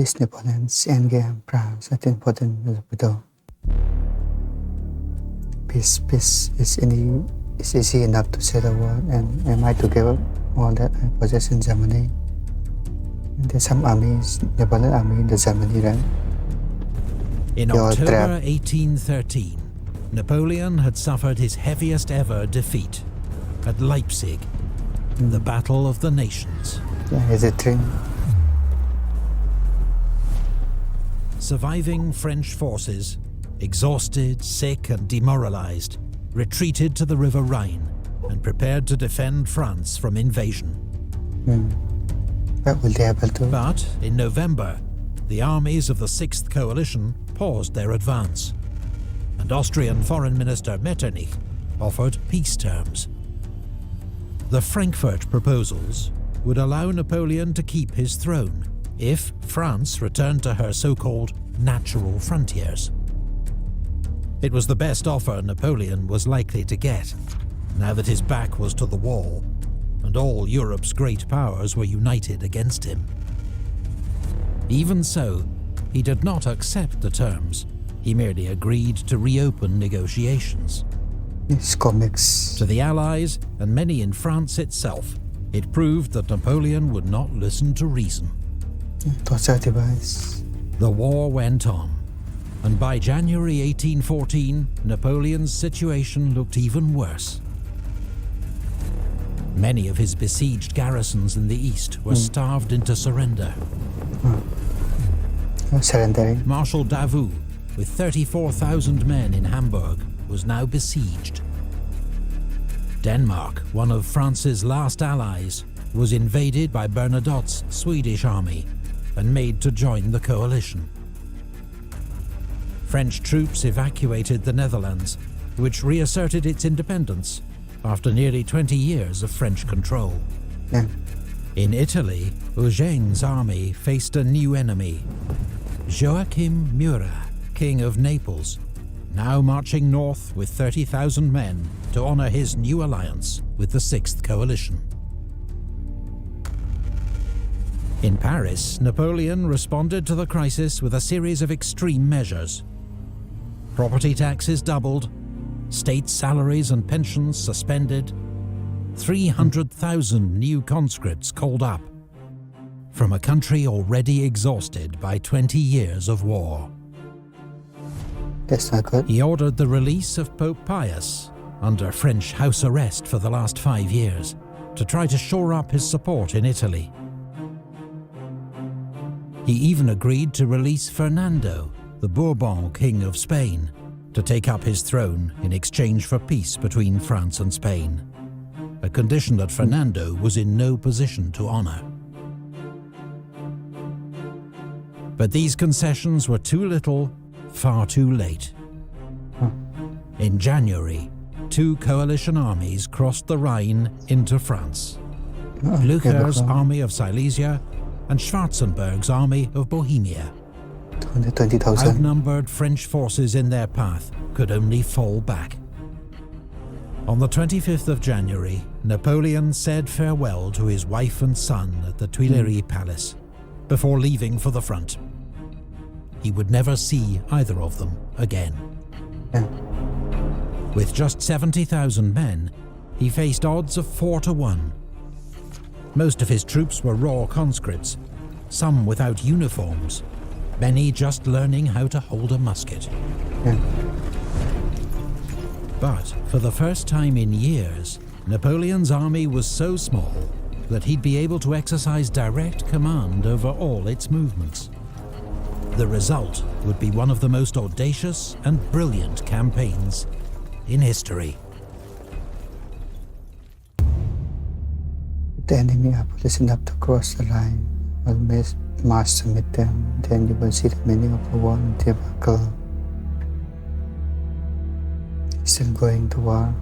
This Napoleon's Endgame perhaps at important hospital. Peace is easy enough to say the word, and am I to give up all that I possess in Germany? And there's some armies, Napoleon army in the Germany, right? In October 1813, Napoleon had suffered his heaviest ever defeat at Leipzig, the Battle of the Nations. Yeah, is it true? Surviving French forces, exhausted, sick and demoralized, retreated to the River Rhine and prepared to defend France from invasion. But will they able to? But in November, the armies of the Sixth Coalition paused their advance, and Austrian Foreign Minister Metternich offered peace terms. The Frankfurt proposals would allow Napoleon to keep his throne if France returned to her so-called natural frontiers. It was the best offer Napoleon was likely to get, now that his back was to the wall, and all Europe's great powers were united against him. Even so, he did not accept the terms. He merely agreed to reopen negotiations. It's comics. To the Allies, and many in France itself, it proved that Napoleon would not listen to reason. Torture device. The war went on, and by January 1814, Napoleon's situation looked even worse. Many of his besieged garrisons in the east were starved into surrender. Surrendering. Marshal Davout, with 34,000 men in Hamburg, was now besieged. Denmark, one of France's last allies, was invaded by Bernadotte's Swedish army and made to join the coalition. French troops evacuated the Netherlands, which reasserted its independence after nearly 20 years of French control. Yeah. In Italy, Eugene's army faced a new enemy, Joachim Murat, King of Naples, now marching north with 30,000 men to honor his new alliance with the Sixth Coalition. In Paris, Napoleon responded to the crisis with a series of extreme measures. Property taxes doubled, state salaries and pensions suspended, 300,000 new conscripts called up, from a country already exhausted by 20 years of war. That's not good. He ordered the release of Pope Pius, under French house arrest for the last 5 years, to try to shore up his support in Italy. He even agreed to release Fernando, the Bourbon King of Spain, to take up his throne in exchange for peace between France and Spain, a condition that Fernando was in no position to honor. But these concessions were too little, far too late. In January, 2 coalition armies crossed the Rhine into France. Blucher's army of Silesia and Schwarzenberg's army of Bohemia. 220,000. Outnumbered French forces in their path could only fall back. On the 25th of January, Napoleon said farewell to his wife and son at the Tuileries Palace before leaving for the front. He would never see either of them again. Yeah. With just 70,000 men, he faced odds of 4-1. Most of his troops were raw conscripts, some without uniforms, many just learning how to hold a musket. Yeah. But for the first time in years, Napoleon's army was so small that he'd be able to exercise direct command over all its movements. The result would be one of the most audacious and brilliant campaigns in history. The enemy are police enough to cross the line, always march to meet them, then you will see the meaning of the war and debacle. Still going to war.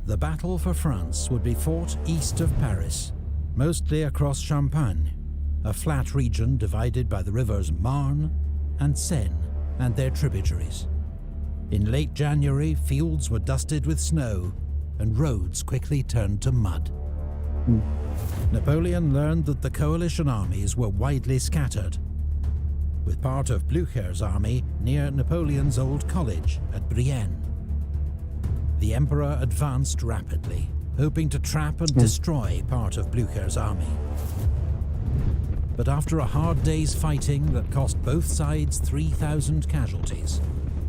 The battle for France would be fought east of Paris, mostly across Champagne, a flat region divided by the rivers Marne and Seine and their tributaries. In late January, fields were dusted with snow and roads quickly turned to mud. Napoleon learned that the coalition armies were widely scattered, with part of Blucher's army near Napoleon's old college at Brienne. The emperor advanced rapidly, hoping to trap and destroy part of Blucher's army. But after a hard day's fighting that cost both sides 3,000 casualties,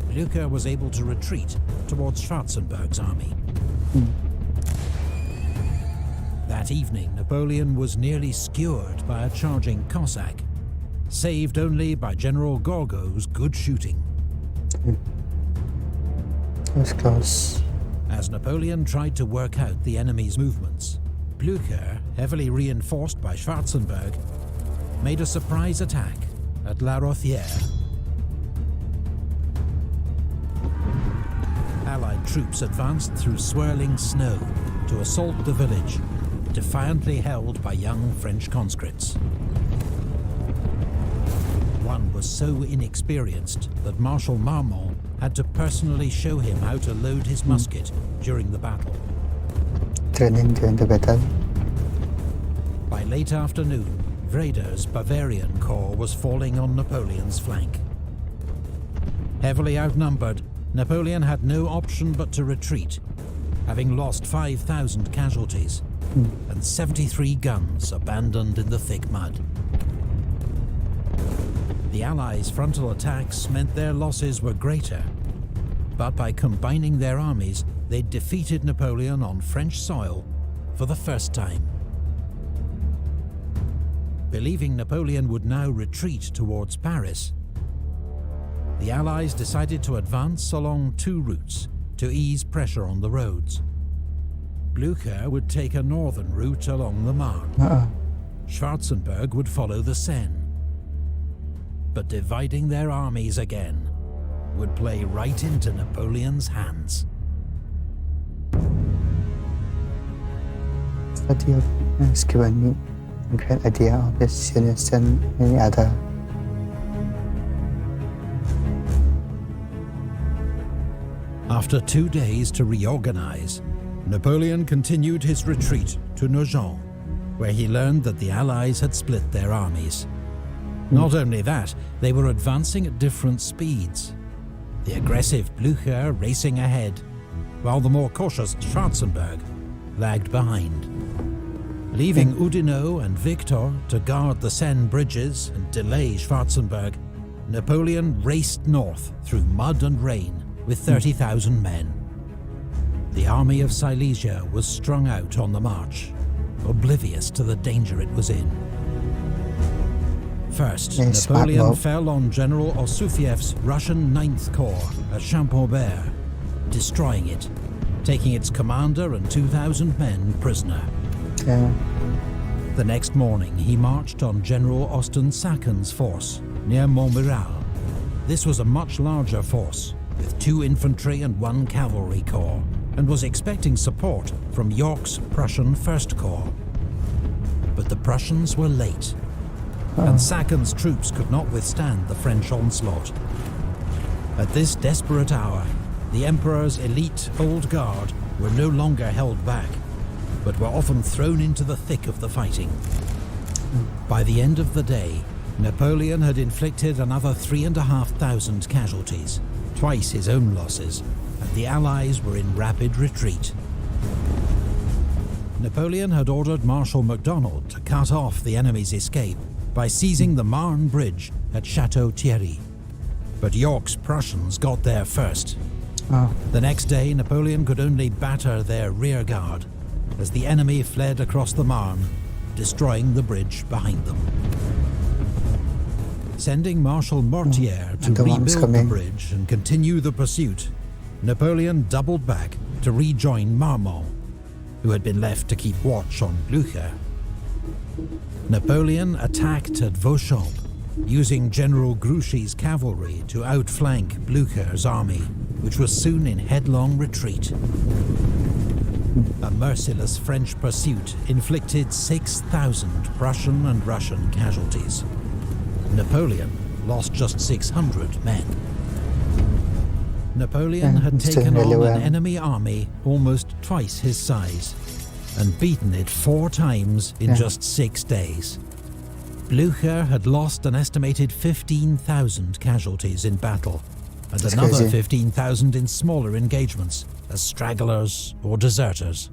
Blucher was able to retreat towards Schwarzenberg's army. That evening, Napoleon was nearly skewered by a charging Cossack, saved only by General Gorgo's good shooting. It was close. As Napoleon tried to work out the enemy's movements, Blucher, heavily reinforced by Schwarzenberg, made a surprise attack at La Rothière. Allied troops advanced through swirling snow to assault the village, defiantly held by young French conscripts. One was so inexperienced that Marshal Marmont had to personally show him how to load his musket during the battle. Training during the battle. By late afternoon, Wreder's Bavarian Corps was falling on Napoleon's flank. Heavily outnumbered, Napoleon had no option but to retreat, having lost 5,000 casualties and 73 guns abandoned in the thick mud. The Allies' frontal attacks meant their losses were greater, but by combining their armies, they defeated Napoleon on French soil for the first time. Believing Napoleon would now retreat towards Paris, the Allies decided to advance along two routes to ease pressure on the roads. Blucher would take a northern route along the Marne. Schwarzenberg would follow the Seine. But dividing their armies again would play right into Napoleon's hands. Study has given me a great idea of this serious than any other. After 2 days to reorganize, Napoleon continued his retreat to Nogent, where he learned that the Allies had split their armies. Not only that, they were advancing at different speeds. The aggressive Blucher racing ahead, while the more cautious Schwarzenberg lagged behind. Leaving Oudinot and Victor to guard the Seine bridges and delay Schwarzenberg, Napoleon raced north through mud and rain with 30,000 men. The army of Silesia was strung out on the march, oblivious to the danger it was in. First, Napoleon fell on General Ossouffiev's Russian 9th Corps at Champaubert, destroying it, taking its commander and 2,000 men prisoner. The next morning, he marched on General Osten-Sacken's force near Montmiral. This was a much larger force, with 2 infantry and 1 cavalry corps, and was expecting support from York's Prussian 1st Corps. But the Prussians were late, and Sacken's troops could not withstand the French onslaught. At this desperate hour, the Emperor's elite Old Guard were no longer held back, but were often thrown into the thick of the fighting. By the end of the day, Napoleon had inflicted another 3,500 casualties, twice his own losses, and the Allies were in rapid retreat. Napoleon had ordered Marshal MacDonald to cut off the enemy's escape by seizing the Marne Bridge at Château Thierry. But York's Prussians got there first. The next day, Napoleon could only batter their rear guard as the enemy fled across the Marne, destroying the bridge behind them. Sending Marshal Mortier to rebuild the bridge and continue the pursuit, Napoleon doubled back to rejoin Marmont, who had been left to keep watch on Blucher. Napoleon attacked at Vauchamp, using General Grouchy's cavalry to outflank Blucher's army, which was soon in headlong retreat. A merciless French pursuit inflicted 6,000 Prussian and Russian casualties. Napoleon lost just 600 men. Napoleon had taken on an enemy army almost twice his size and beaten it 4 times in just 6 days. Blucher had lost an estimated 15,000 casualties in battle, and That's another crazy. 15,000 in smaller engagements as stragglers or deserters.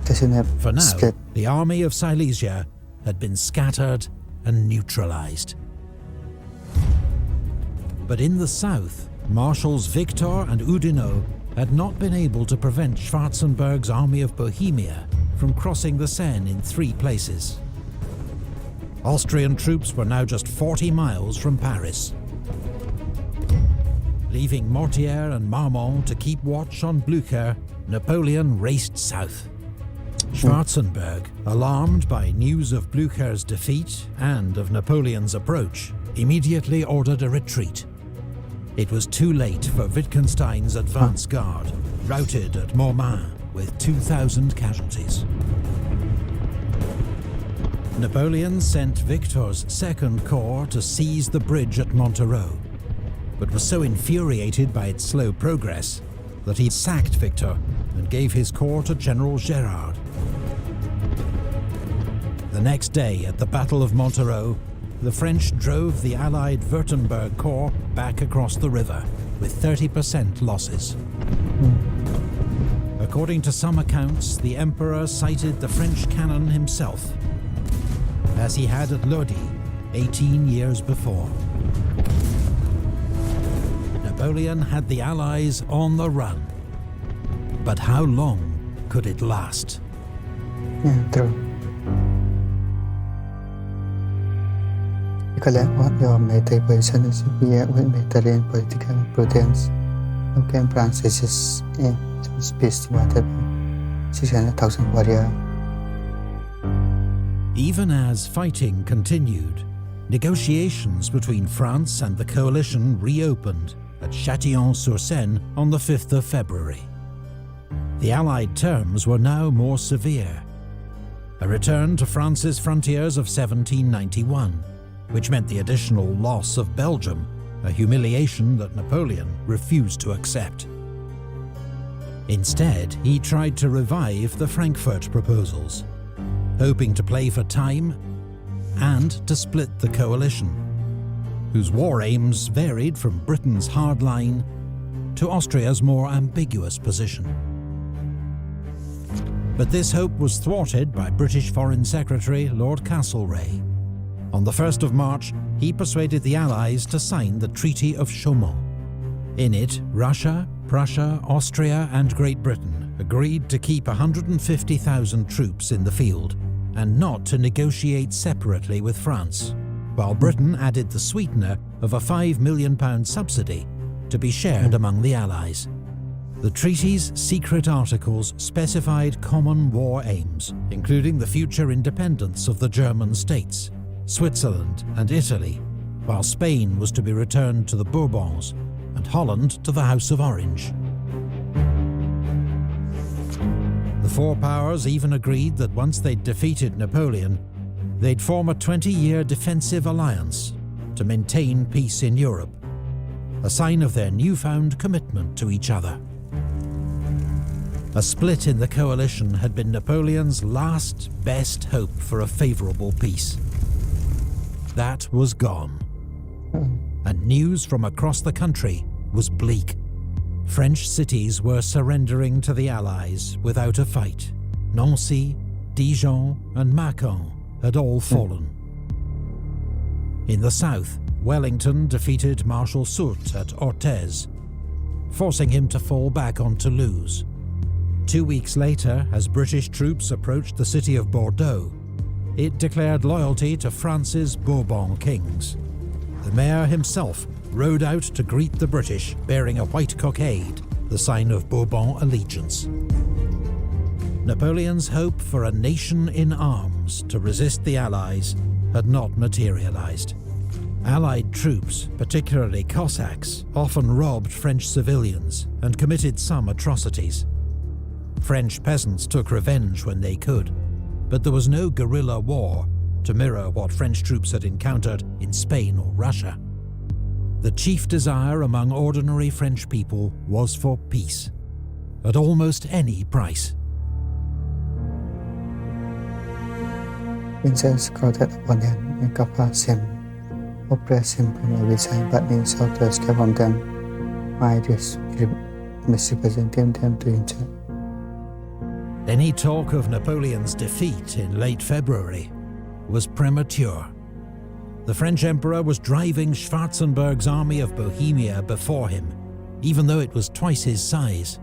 Doesn't have For now, split. the army of Silesia had been scattered and neutralized. But in the south, Marshals Victor and Oudinot had not been able to prevent Schwarzenberg's army of Bohemia from crossing the Seine in 3 places. Austrian troops were now just 40 miles from Paris. Leaving Mortier and Marmont to keep watch on Blucher, Napoleon raced south. Schwarzenberg, alarmed by news of Blucher's defeat and of Napoleon's approach, immediately ordered a retreat. It was too late for Wittgenstein's advance guard, routed at Mormain with 2,000 casualties. Napoleon sent Victor's Second Corps to seize the bridge at Montereau, but was so infuriated by its slow progress that he sacked Victor and gave his corps to General Gérard. The next day at the Battle of Montereau, the French drove the Allied Württemberg Corps back across the river with 30% losses. According to some accounts, the Emperor sighted the French cannon himself, as he had at Lodi 18 years before. Napoleon had the Allies on the run. But how long could it last? Yeah, true. What your military position is severe with military and political prudence. Okay, France is just space to whatever 600,000 warrior. Even as fighting continued, negotiations between France and the coalition reopened at Châtillon-sur-Seine on the 5th of February. The Allied terms were now more severe. A return to France's frontiers of 1791, which meant the additional loss of Belgium, a humiliation that Napoleon refused to accept. Instead, he tried to revive the Frankfurt proposals, hoping to play for time and to split the coalition, whose war aims varied from Britain's hard line to Austria's more ambiguous position. But this hope was thwarted by British Foreign Secretary Lord Castlereagh. On the 1st of March, he persuaded the Allies to sign the Treaty of Chaumont. In it, Russia, Prussia, Austria and Great Britain agreed to keep 150,000 troops in the field and not to negotiate separately with France, while Britain added the sweetener of a £5 million subsidy to be shared among the Allies. The treaty's secret articles specified common war aims, including the future independence of the German states, Switzerland and Italy, while Spain was to be returned to the Bourbons and Holland to the House of Orange. The four powers even agreed that once they'd defeated Napoleon, they'd form a 20-year defensive alliance to maintain peace in Europe, a sign of their newfound commitment to each other. A split in the coalition had been Napoleon's last best hope for a favourable peace. That was gone. And news from across the country was bleak. French cities were surrendering to the Allies without a fight. Nancy, Dijon and Mâcon had all fallen. In the south, Wellington defeated Marshal Soult at Orthez, forcing him to fall back on Toulouse. 2 weeks later, as British troops approached the city of Bordeaux, it declared loyalty to France's Bourbon kings. The mayor himself rode out to greet the British, bearing a white cockade, the sign of Bourbon allegiance. Napoleon's hope for a nation in arms to resist the Allies had not materialized. Allied troops, particularly Cossacks, often robbed French civilians and committed some atrocities. French peasants took revenge when they could, but there was no guerrilla war to mirror what French troops had encountered in Spain or Russia. The chief desire among ordinary French people was for peace, at almost any price. Vincent scouted Napoleon and captured him, oppressed him from every side, but in sought to escape from them, might misrepresenting them to himself. Any talk of Napoleon's defeat in late February was premature. The French Emperor was driving Schwarzenberg's army of Bohemia before him, even though it was twice his size.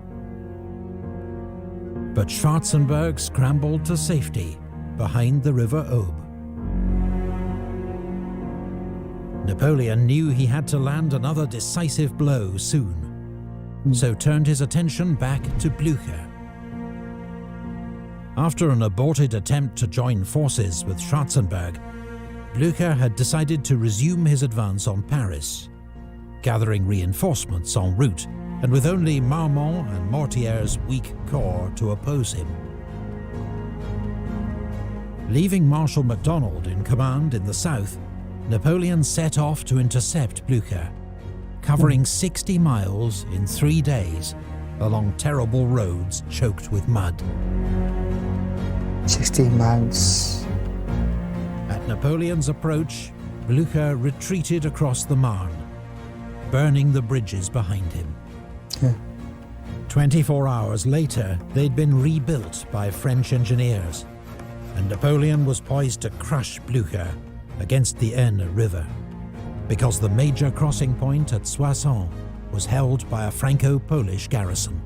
But Schwarzenberg scrambled to safety behind the River Aube. Napoleon knew he had to land another decisive blow soon, so turned his attention back to Blucher. After an aborted attempt to join forces with Schwarzenberg, Blucher had decided to resume his advance on Paris, gathering reinforcements en route and with only Marmont and Mortier's weak corps to oppose him. Leaving Marshal MacDonald in command in the south, Napoleon set off to intercept Blucher, covering 60 miles in 3 days along terrible roads choked with mud. 60 miles. At Napoleon's approach, Blucher retreated across the Marne, burning the bridges behind him. Yeah. 24 hours later, they'd been rebuilt by French engineers, and Napoleon was poised to crush Blucher against the Aisne River, because the major crossing point at Soissons was held by a Franco-Polish garrison.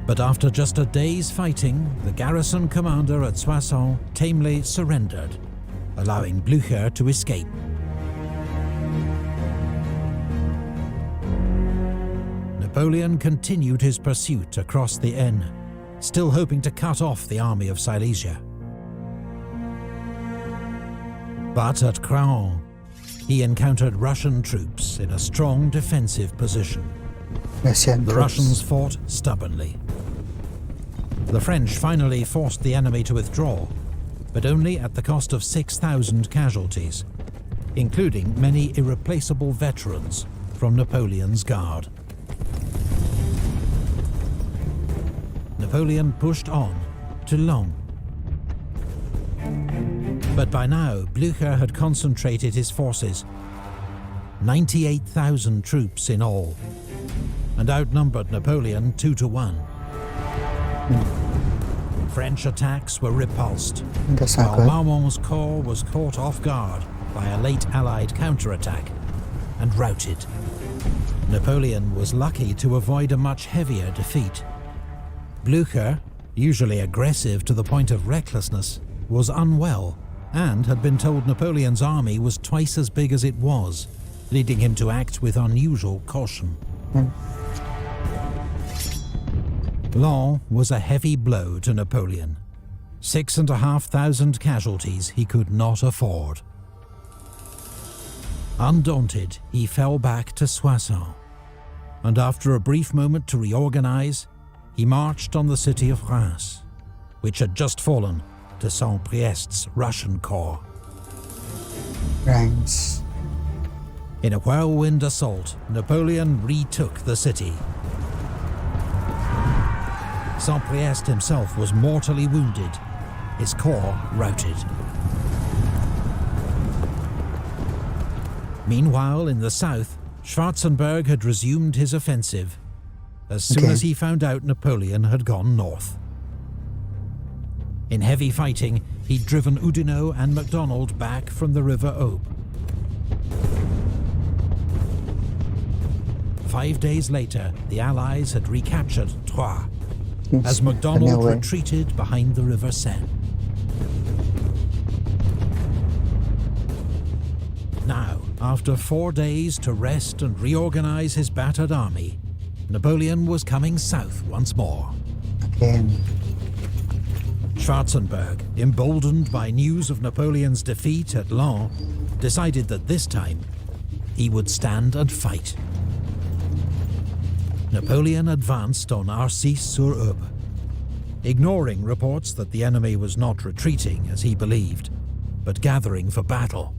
But after just a day's fighting, the garrison commander at Soissons tamely surrendered, allowing Blucher to escape. Napoleon continued his pursuit across the Aisne, still hoping to cut off the army of Silesia. But at Craon, he encountered Russian troops in a strong defensive position. The Russians fought stubbornly. The French finally forced the enemy to withdraw, but only at the cost of 6,000 casualties, including many irreplaceable veterans from Napoleon's guard. Napoleon pushed on to Laon. But by now, Blucher had concentrated his forces, 98,000 troops in all, and outnumbered Napoleon 2-1. French attacks were repulsed, while Marmont's corps was caught off guard by a late Allied counterattack and routed. Napoleon was lucky to avoid a much heavier defeat. Blucher, usually aggressive to the point of recklessness, was unwell and had been told Napoleon's army was twice as big as it was, leading him to act with unusual caution. Laon was a heavy blow to Napoleon. 6,500 casualties he could not afford. Undaunted, he fell back to Soissons, and after a brief moment to reorganize, he marched on the city of Reims, which had just fallen to Saint-Priest's Russian corps. Reims. In a whirlwind assault, Napoleon retook the city. Saint-Priest himself was mortally wounded, his corps routed. Meanwhile, in the south, Schwarzenberg had resumed his offensive as soon as he found out Napoleon had gone north. In heavy fighting, he'd driven Oudinot and MacDonald back from the River Aube. 5 days later, the Allies had recaptured Troyes, as MacDonald retreated behind the River Seine. Now, after 4 days to rest and reorganize his battered army, Napoleon was coming south once more. Again. Schwarzenberg, emboldened by news of Napoleon's defeat at Laon, decided that this time he would stand and fight. Napoleon advanced on Arcis-sur-Aube, ignoring reports that the enemy was not retreating as he believed, but gathering for battle.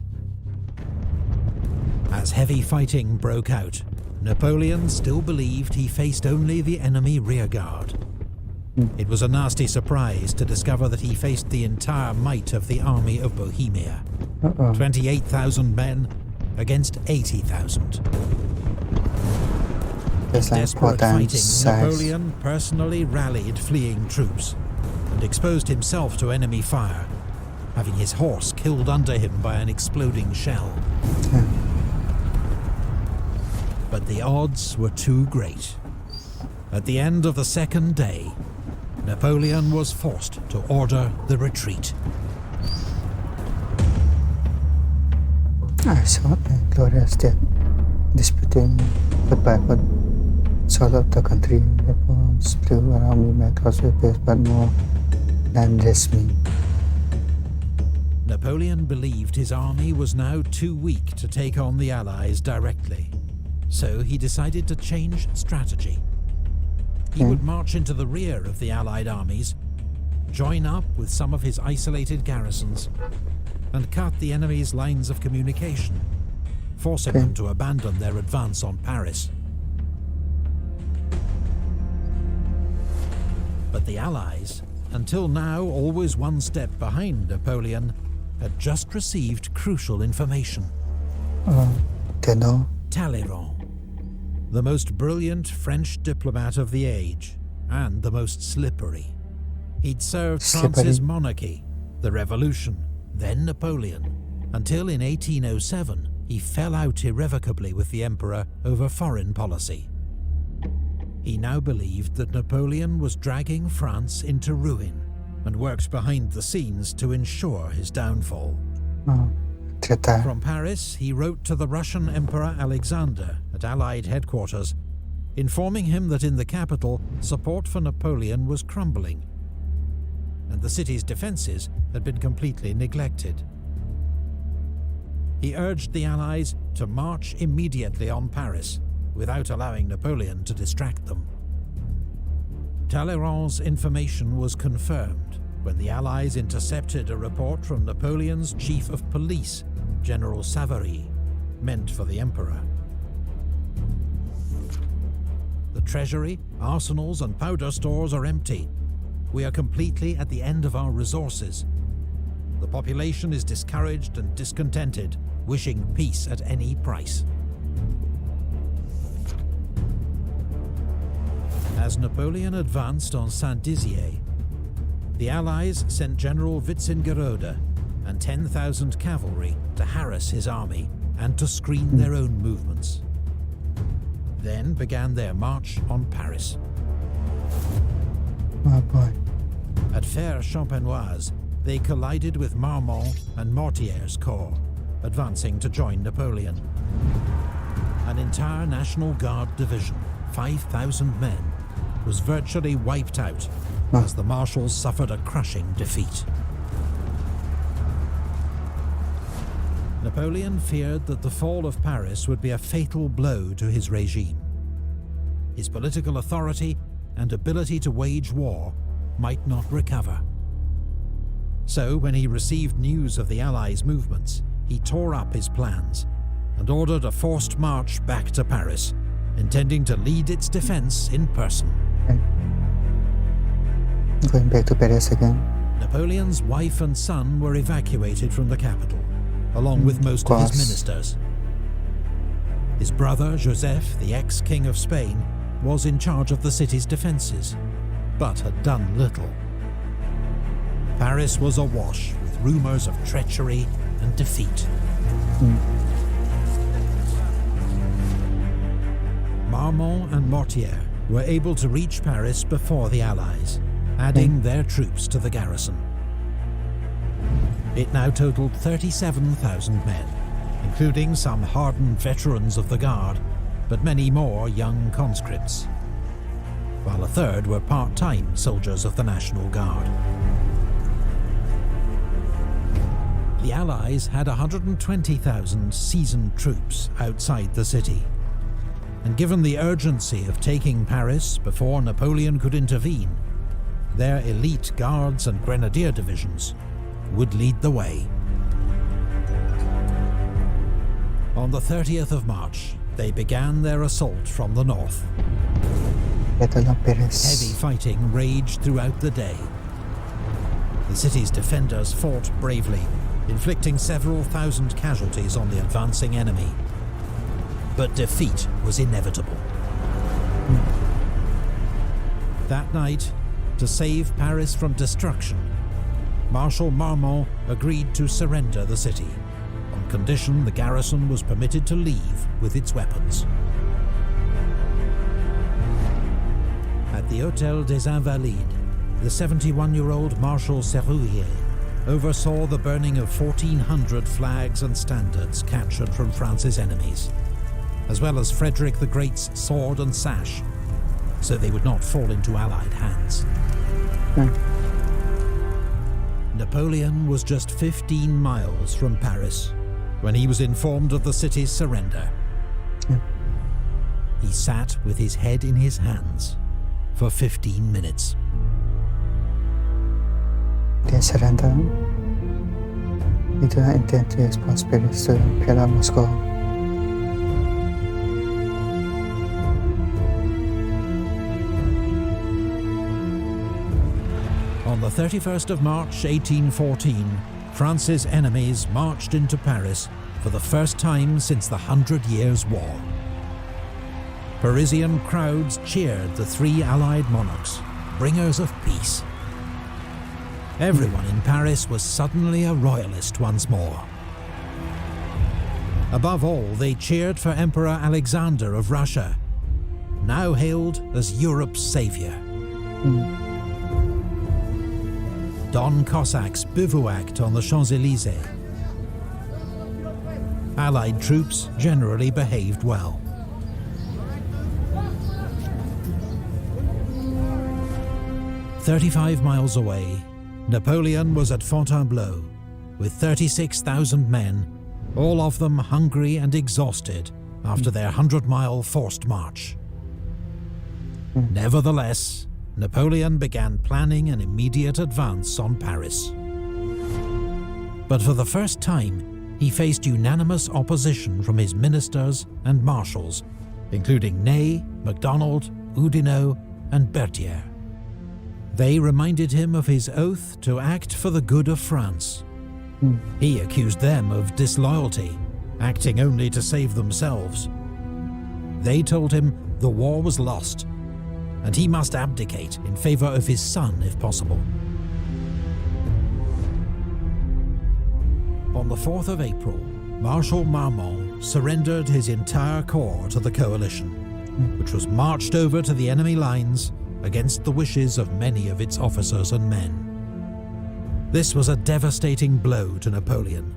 As heavy fighting broke out, Napoleon still believed he faced only the enemy rearguard. It was a nasty surprise to discover that he faced the entire might of the army of Bohemia. 28,000 men against 80,000. In desperate fighting, Napoleon personally rallied fleeing troops and exposed himself to enemy fire, having his horse killed under him by an exploding shell. But the odds were too great. At the end of the second day, Napoleon was forced to order the retreat. I saw glorious death, disputing goodbye for soul of the country. The bombs flew around me, my close face, but more than just me. Napoleon believed his army was now too weak to take on the Allies directly, so he decided to change strategy. He would march into the rear of the Allied armies, join up with some of his isolated garrisons, and cut the enemy's lines of communication, forcing them to abandon their advance on Paris. But the Allies, until now always one step behind Napoleon, had just received crucial information. Talleyrand, the most brilliant French diplomat of the age, and the most slippery. He'd served France's monarchy, the Revolution, then Napoleon, until in 1807 he fell out irrevocably with the Emperor over foreign policy. He now believed that Napoleon was dragging France into ruin and worked behind the scenes to ensure his downfall. From Paris, he wrote to the Russian Emperor Alexander at Allied headquarters, informing him that in the capital, support for Napoleon was crumbling, and the city's defenses had been completely neglected. He urged the Allies to march immediately on Paris, without allowing Napoleon to distract them. Talleyrand's information was confirmed when the Allies intercepted a report from Napoleon's chief of police, General Savary, meant for the Emperor. The treasury, arsenals, and powder stores are empty. We are completely at the end of our resources. The population is discouraged and discontented, wishing peace at any price. As Napoleon advanced on Saint-Dizier, the Allies sent General Witzengerode and 10,000 cavalry to harass his army and to screen their own movements. Then began their march on Paris. At Fère-Champenoise, they collided with Marmont and Mortier's corps, advancing to join Napoleon. An entire National Guard division, 5,000 men, was virtually wiped out as the marshals suffered a crushing defeat. Napoleon feared that the fall of Paris would be a fatal blow to his regime. His political authority and ability to wage war might not recover. So when he received news of the Allies' movements, he tore up his plans and ordered a forced march back to Paris, intending to lead its defense in person. Going back to Paris again. Napoleon's wife and son were evacuated from the capital, along with most of his ministers. His brother, Joseph, the ex-king of Spain, was in charge of the city's defenses, but had done little. Paris was awash with rumors of treachery and defeat. Marmont and Mortier were able to reach Paris before the Allies, adding their troops to the garrison. It now totaled 37,000 men, including some hardened veterans of the Guard, but many more young conscripts, while a third were part-time soldiers of the National Guard. The Allies had 120,000 seasoned troops outside the city, and given the urgency of taking Paris before Napoleon could intervene, their elite guards and grenadier divisions would lead the way. On the 30th of March, they began their assault from the north. Battle of Paris. Heavy fighting raged throughout the day. The city's defenders fought bravely, inflicting several thousand casualties on the advancing enemy. But defeat was inevitable. That night, to save Paris from destruction, Marshal Marmont agreed to surrender the city, on condition the garrison was permitted to leave with its weapons. At the Hôtel des Invalides, the 71-year-old Marshal Serrurier oversaw the burning of 1,400 flags and standards captured from France's enemies, as well as Frederick the Great's sword and sash, so they would not fall into Allied hands. Napoleon was just 15 miles from Paris when he was informed of the city's surrender. He sat with his head in his hands for 15 minutes. They surrender. They do not intend to expose Paris to Imperial Moscow. On the 31st of March 1814, France's enemies marched into Paris for the first time since the 100 Years' War. Parisian crowds cheered the three Allied monarchs, bringers of peace. Everyone in Paris was suddenly a royalist once more. Above all, they cheered for Emperor Alexander of Russia, now hailed as Europe's savior. Don Cossacks bivouacked on the Champs-Élysées. Allied troops generally behaved well. "35 miles away, Napoleon was at Fontainebleau with 36,000 men, all of them hungry and exhausted after their 100-mile forced march. Nevertheless, Napoleon began planning an immediate advance on Paris. But for the first time, he faced unanimous opposition from his ministers and marshals, including Ney, MacDonald, Oudinot, and Berthier. They reminded him of his oath to act for the good of France. He accused them of disloyalty, acting only to save themselves. They told him the war was lost, and he must abdicate in favor of his son if possible. On the 4th of April, Marshal Marmont surrendered his entire corps to the coalition, which was marched over to the enemy lines against the wishes of many of its officers and men. This was a devastating blow to Napoleon,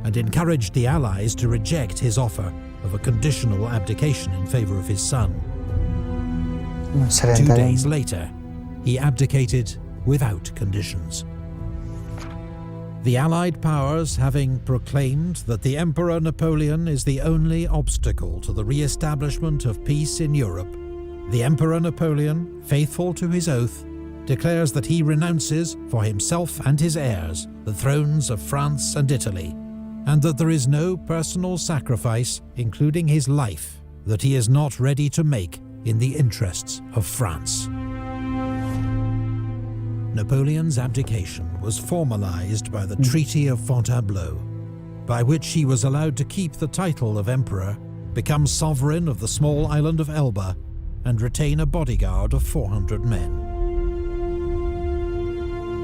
and encouraged the Allies to reject his offer of a conditional abdication in favor of his son. 2 days later, he abdicated without conditions. The Allied powers having proclaimed that the Emperor Napoleon is the only obstacle to the re-establishment of peace in Europe, the Emperor Napoleon, faithful to his oath, declares that he renounces for himself and his heirs the thrones of France and Italy, and that there is no personal sacrifice, including his life, that he is not ready to make in the interests of France. Napoleon's abdication was formalized by the Treaty of Fontainebleau, by which he was allowed to keep the title of emperor, become sovereign of the small island of Elba, and retain a bodyguard of 400 men.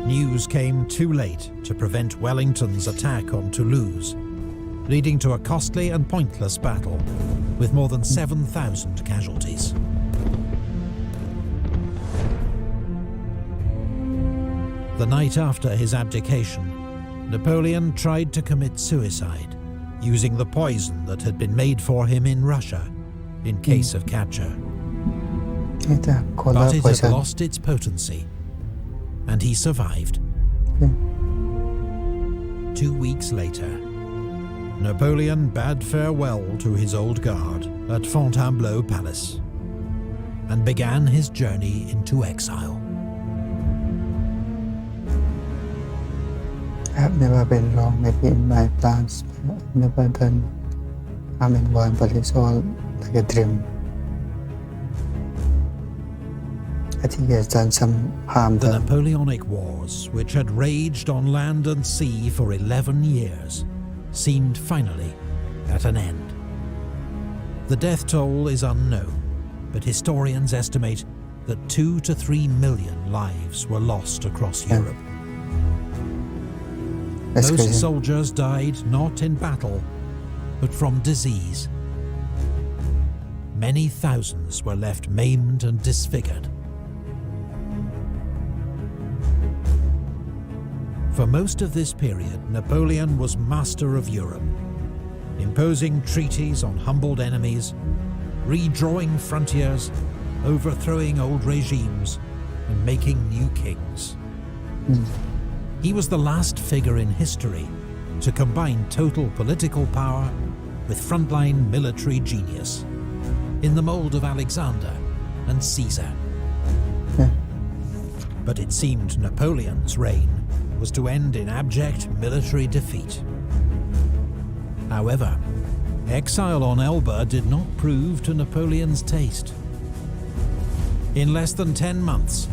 News came too late to prevent Wellington's attack on Toulouse, leading to a costly and pointless battle, with more than 7,000 casualties. The night after his abdication, Napoleon tried to commit suicide, using the poison that had been made for him in Russia, in case of capture. But it had lost its potency, and he survived. 2 weeks later, Napoleon bade farewell to his old guard at Fontainebleau Palace, and began his journey into exile. I have never been wrong maybe in my plans, but I've never done harm in one, but it's all like a dream. I think he has done some harm. The Napoleonic Wars, which had raged on land and sea for 11 years, seemed finally at an end. The death toll is unknown, but historians estimate that 2 to 3 million lives were lost across Europe. That's Most crazy. soldiers died not in battle, but from disease. Many thousands were left maimed and disfigured. For most of this period, Napoleon was master of Europe, imposing treaties on humbled enemies, redrawing frontiers, overthrowing old regimes, and making new kings. He was the last figure in history to combine total political power with frontline military genius, in the mold of Alexander and Caesar. Yeah. But it seemed Napoleon's reign was to end in abject military defeat. However, exile on Elba did not prove to Napoleon's taste. In less than 10 months,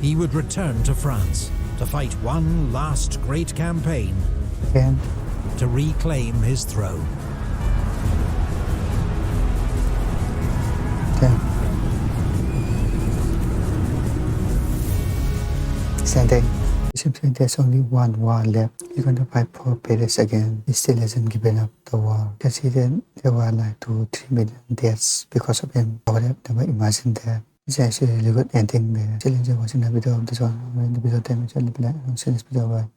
he would return to France to fight one last great campaign Again. to reclaim his throne. Yeah. Same thing. It seems like there's only one war left. He's going to fight for Paris again. He still hasn't given up the war. Because there were like 2-3 million deaths because of him. I would have never imagined that. It's actually a really good ending there. Still enjoy watching the video of this one. When the video time, I'll see this video. Bye.